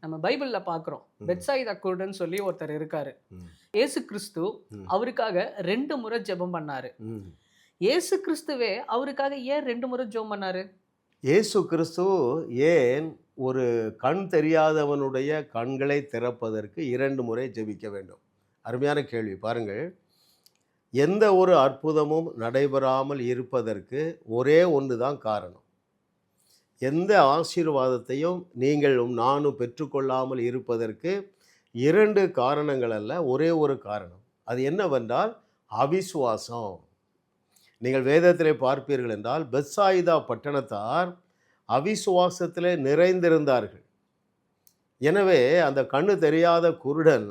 நம்ம பைபிள்ல பார்க்குறோம். ம். பெத்சாயிதா குருடன்னு சொல்லி ஒருத்தர் இருக்காரு. ம். இயேசு கிறிஸ்து ம். அவருக்காக 2 முறை ஜெபம் பண்ணாரு. ம். இயேசு கிறிஸ்துவே அவருக்காக ஏன் 2 முறை ஜெபம் பண்ணாரு? இயேசு கிறிஸ்து ஏன் ஒரு கண் தெரியாதவனுடைய கண்களை திறப்பதற்கு 2 முறை ஜெபிக்க வேண்டும்? அருமையான கேள்வி. பாருங்கள், எந்த ஒரு அற்புதமும் நடைபெறாமல் இருப்பதற்கு ஒரே ஒன்று தான் காரணம். எந்த ஆசீர்வாதத்தையும் நீங்களும் நானும் பெற்றுக்கொள்ளாமல் இருப்பதற்கு 2 காரணங்கள் அல்ல, ஒரே ஒரு காரணம். அது என்னவென்றால் அவிசுவாசம். நீங்கள் வேதத்திலே பார்ப்பீர்கள் என்றால் பெத்சாயிதா பட்டணத்தார் அவிசுவாசத்திலே நிறைந்திருந்தார்கள். எனவே அந்த கண்ணு தெரியாத குருடன்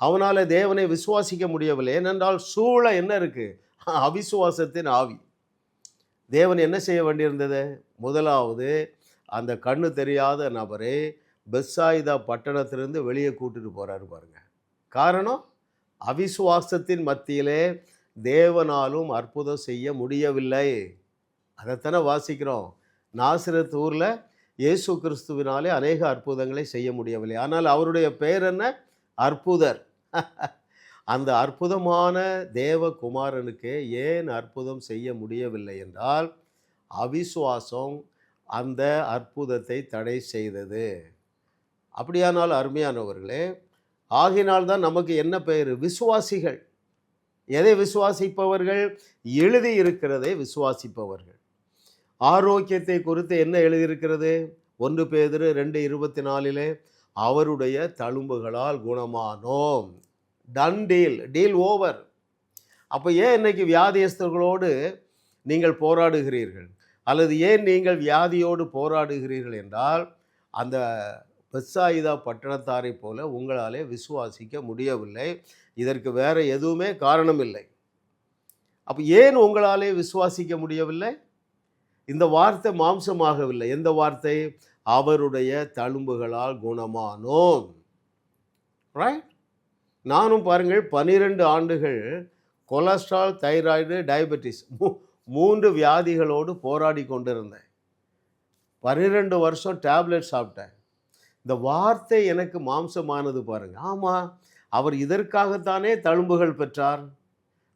அவனால் தேவனை விசுவாசிக்க முடியவில்லை. ஏனென்றால் சூழ என்ன இருக்கு? அவிசுவாசத்தின் ஆவி. தேவன் என்ன செய்ய வேண்டியிருந்தது? முதலாவது அந்த கண்ணு தெரியாத நபரை பெத்சாயிதா பட்டணத்திலிருந்து வெளியே கூட்டிட்டு போறாரு பாருங்க. காரணம், அவிசுவாசத்தின் மத்தியிலே தேவனாலும் அற்புதம் செய்ய முடியவில்லை. அதைத்தானே வாசிக்கிறோம். நாசரேத் ஊரில் இயேசு கிறிஸ்துவினாலே அநேக அற்புதங்களை செய்ய முடியவில்லை. ஆனால் அவருடைய பெயர் என்ன? அற்புதர். அந்த அற்புதமான தேவகுமாரனுக்கு ஏன் அற்புதம் செய்ய முடியவில்லை என்றால் அவிசுவாசம் அந்த அற்புதத்தை தடை செய்தது. அப்படியானால் அருமையானவர்களே, ஆகினால்தான் நமக்கு என்ன பெயர்? விசுவாசிகள். எதை விசுவாசிப்பவர்கள்? எழுதி இருக்கிறதை விசுவாசிப்பவர்கள். ஆரோக்கியத்தை குறித்து என்ன எழுதியிருக்கிறது? 1 பேதுரு 2:24 அவருடைய தழும்புகளால் குணமானோம். Done deal, deal over. அப்போ ஏன் இன்னைக்கு வியாதியஸ்தர்களோடு நீங்கள் போராடுகிறீர்கள்? அல்லது ஏன் நீங்கள் வியாதியோடு போராடுகிறீர்கள் என்றால், அந்த பெத்சாயிதா பட்டணத்தாரை போல உங்களாலே விசுவாசிக்க முடியவில்லை. இதற்கு வேற எதுவுமே காரணம் இல்லை. அப்போ ஏன் உங்களாலே விசுவாசிக்க முடியவில்லை? இந்த வார்த்தை மாம்சமாகவில்லை. எந்த வார்த்தை? அவருடைய தழும்புகளால் குணமானோம். ரைட்? நானும் பாருங்கள் 12 ஆண்டுகள் கொலஸ்ட்ரால், தைராய்டு, டயபெட்டிஸ் 3 வியாதிகளோடு போராடி கொண்டிருந்தேன். 12 வருஷம் டேப்லெட் சாப்பிட்டேன். இந்த வார்த்தை எனக்கு மாம்சமானது பாருங்க. ஆமாம், அவர் இதற்காகத்தானே தழும்புகள் பெற்றார்.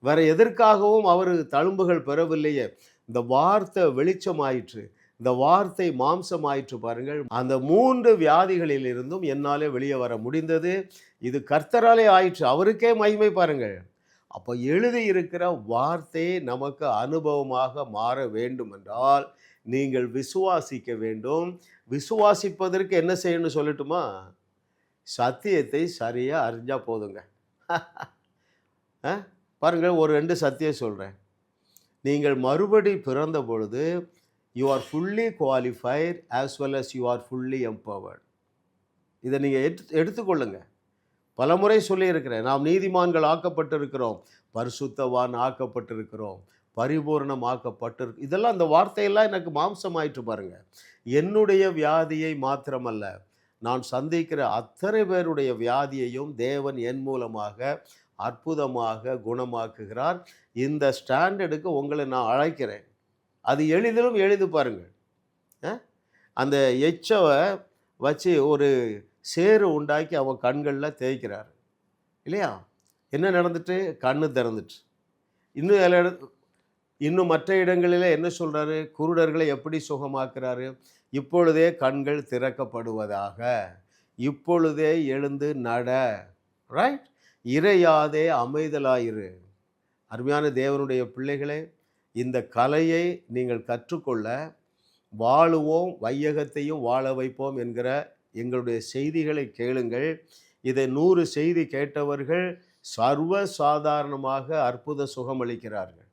வேற எதற்காகவும் அவர் தழும்புகள் பெறவில்லையே. இந்த வார்த்தை வெளிச்சமாயிற்று, இந்த வார்த்தை மாம்சமாயிற்று பாருங்கள். அந்த 3 வியாதிகளில் இருந்தும் என்னாலே வெளியே வர முடிந்தது. இது கர்த்தராலே ஆயிற்று. அவருக்கே மகிமை பாருங்கள். அப்போ எழுதியிருக்கிற வார்த்தை நமக்கு அனுபவமாக மாற வேண்டும் என்றால் நீங்கள் விசுவாசிக்க வேண்டும். விசுவாசிப்பதற்கு என்ன செய்யணும்னு சொல்லட்டுமா? சத்தியத்தை சரியாக அறிஞ்சா போதுங்க. பாருங்கள், ஒரு 2 சத்தியம் சொல்கிறேன். நீங்கள் மறுபடி பிறந்த பொழுது you are fully qualified as well as you are fully empowered. இதை நீங்கள் எடுத்துக்கொள்ளுங்க. பலமுறை சொல்லியிருக்கிறேன். நாம் நீதிமான்கள் ஆக்கப்பட்டிருக்கிறோம், பரிசுத்தவான் ஆக்கப்பட்டிருக்கிறோம், பரிபூர்ணம் ஆக்கப்பட்டிருக்கு. இதெல்லாம் அந்த வார்த்தையெல்லாம் எனக்கு மாம்சமாயிற்று பாருங்க. என்னுடைய வியாதியை மாத்திரமல்ல, நான் சந்திக்கிற அத்தனை பேருடைய வியாதியையும் தேவன் என் மூலமாக அற்புதமாக குணமாக்குகிறார். இந்த ஸ்டாண்டர்டுக்கு உங்களை நான் அழைக்கிறேன். அது எளிதிலும் எளிது பாருங்கள். அந்த எச்சவை வச்சு ஒரு சேறு உண்டாக்கி அவன் கண்களில் தேய்க்கிறார் இல்லையா? என்ன நடந்துட்டு? கண்ணு திறந்துட்டு. இன்னும் மற்ற இடங்களில் என்ன சொல்கிறாரு? குருடர்களை எப்படி சுகமாக்குறாரு? இப்பொழுதே கண்கள் திறக்கப்படுவதாக, இப்பொழுதே எழுந்து நட. ரைட்? இறையாதே அமைதலாயிரு. அருமையான தேவனுடைய பிள்ளைகளே, இந்த கலையை நீங்கள் கற்றுக்கொள்ள வாழுவோம் வையகத்தையும் வாழ வைப்போம் என்கிற எங்களுடைய செய்திகளை கேளுங்கள். இதை 100 செய்தி கேட்டவர்கள் சர்வ சாதாரணமாக அற்புத சுகமளிக்கிறார்கள்.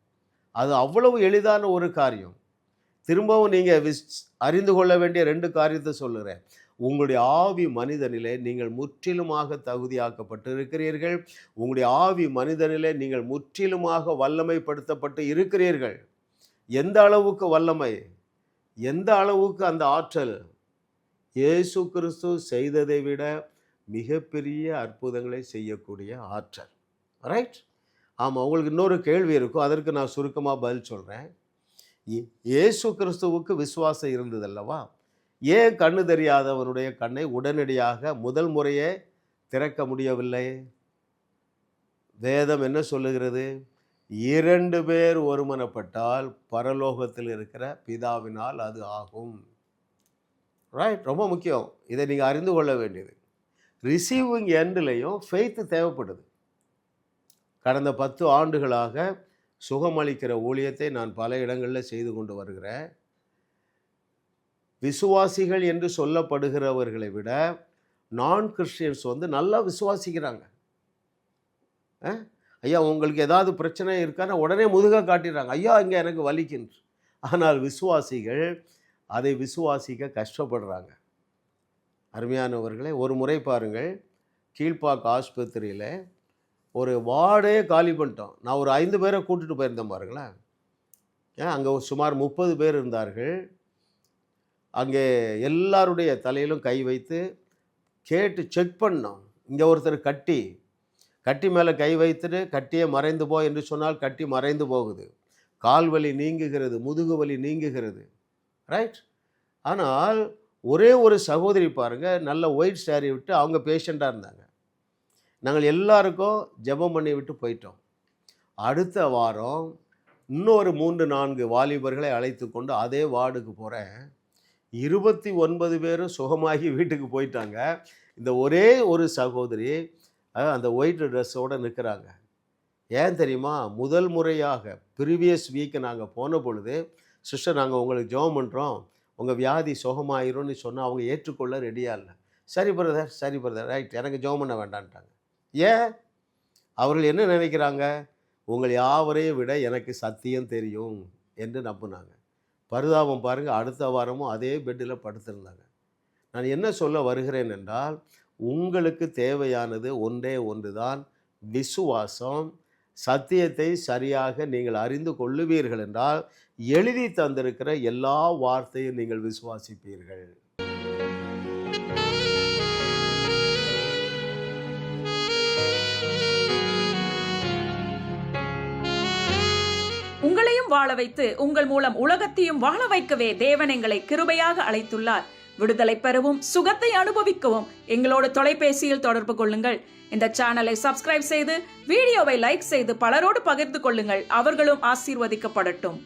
அது அவ்வளவு எளிதான ஒரு காரியம். திரும்பவும் நீங்கள் அறிந்து கொள்ள வேண்டிய 2 காரியத்தை சொல்லுகிறேன். உங்களுடைய ஆவி மனிதனிலே நீங்கள் முற்றிலுமாக தகுதியாக்கப்பட்டு இருக்கிறீர்கள். உங்களுடைய ஆவி மனிதனிலே நீங்கள் முற்றிலுமாக வல்லமைப்படுத்தப்பட்டு இருக்கிறீர்கள். எந்த அளவுக்கு வல்லமை, எந்த அளவுக்கு அந்த ஆற்றல்! இயேசு கிறிஸ்து செய்ததை விட மிகப்பெரிய அற்புதங்களை செய்யக்கூடிய ஆற்றல். ரைட்? ஆமாம், உங்களுக்கு இன்னொரு கேள்வி இருக்கும், அதற்கு நான் சுருக்கமாக பதில் சொல்கிறேன். இயேசு கிறிஸ்துவுக்கு விசுவாசம் இருந்ததல்லவா? ஏன் கண்ணு தெரியாதவனுடைய கண்ணை உடனடியாக முதல் முறையே திறக்க முடியவில்லை? வேதம் என்ன சொல்லுகிறது? 2 பேர் ஒருமனப்பட்டால் பரலோகத்தில் இருக்கிற பிதாவினால் அது ஆகும். ரைட், ரொம்ப முக்கியம். இதை நீங்கள் அறிந்து கொள்ள வேண்டியது. ரிசீவிங் எண்ட்லையும் ஃபெய்த் தேவைப்படுது. கடந்த 10 ஆண்டுகளாக சுகமளிக்கிற ஊழியத்தை நான் பல இடங்களில் செய்து கொண்டு வருகிறேன். விசுவாசிகள் என்று சொல்லப்படுகிறவர்களை விட நான் கிறிஸ்டியன்ஸ் நல்லா விசுவாசிக்கிறாங்க. ஐயா உங்களுக்கு ஏதாவது பிரச்சனை இருக்கான்னு உடனே முதுக காட்டிடுறாங்க. ஐயா இங்கே எனக்கு வலிக்கின்று. ஆனால் விசுவாசிகள் அதை விசுவாசிக்க கஷ்டப்படுறாங்க. அருமையானவர்களே, ஒரு முறை பாருங்கள், கீழ்ப்பாக்க ஆஸ்பத்திரியில் ஒரு வார்டே காலி பண்ணிட்டோம். நான் ஒரு 5 பேரை கூட்டிகிட்டு போயிருந்தேன் பாருங்களேன். அங்கே சுமார் 30 பேர் இருந்தார்கள். அங்கே எல்லாருடைய தலையிலும் கை வைத்து கேட்டு செக் பண்ணோம். இங்கே ஒருத்தர் கட்டி மேலே கை வைத்துட்டு கட்டியே மறைந்து போ என்று சொன்னால் கட்டி மறைந்து போகுது. கால் வலி நீங்குகிறது, முதுகு வலி நீங்குகிறது. ரைட். ஆனால் ஒரே ஒரு சகோதரி பாருங்கள், நல்ல ஒயிட் சாரி விட்டு அவங்க பேஷண்ட்டாக இருந்தாங்க. நாங்கள் எல்லாருக்கும் ஜெபம் பண்ணி விட்டு போயிட்டோம். அடுத்த வாரம் இன்னொரு 3-4 வாலிபர்களை அழைத்து கொண்டு அதே வார்டுக்கு போகிறேன். 29 பேரும் சுகமாகி வீட்டுக்கு போயிட்டாங்க. இந்த ஒரே ஒரு சகோதரி அந்த ஒயிட் ட்ரெஸ்ஸோடு நிற்கிறாங்க. ஏன் தெரியுமா? முதல் முறையாக ப்ரீவியஸ் வீக் நாங்கள் போன பொழுது, சிஸ்டர் நாங்கள் உங்களுக்கு ஜெபம் பண்ணுறோம், உங்கள் வியாதி சுகமாயிரும்னு சொன்னால் அவங்க ஏற்றுக்கொள்ள ரெடியாக இல்லை. சரி பிரதர் ரைட், எனக்கு ஜெபம் பண்ண வேண்டான்ட்டாங்க. ஏன்? அவர்கள் என்ன நினைக்கிறாங்க? உங்கள் யாவரையும் விட எனக்கு சத்தியம் தெரியும் என்று நம்பினாங்க. பரிதாபம் பாருங்கள், அடுத்த வாரமும் அதே பெட்டில் படுத்திருந்தாங்க. நான் என்ன சொல்ல வருகிறேன் என்றால், உங்களுக்கு தேவையானது ஒன்றே ஒன்று தான், விசுவாசம். சத்தியத்தை சரியாக நீங்கள் அறிந்து கொள்ளுவீர்கள் என்றால் எழுதி தந்திருக்கிற எல்லா வார்த்தையும் நீங்கள் விசுவாசிப்பீர்கள். உங்களையும் வாழ வைத்து உங்கள் மூலம் உலகத்தையும் வாழ வைக்கவே தேவன் எங்களை கிருபையாக அழைத்துள்ளார். விடுதலை பெறவும் சுகத்தை அனுபவிக்கவும் எங்களோடு தொலைபேசியில் தொடர்பு கொள்ளுங்கள். இந்த சேனலை சப்ஸ்கிரைப் செய்து வீடியோவை லைக் செய்து பலரோடு பகிர்ந்து கொள்ளுங்கள். அவர்களும் ஆசீர்வதிக்கப்படட்டும்.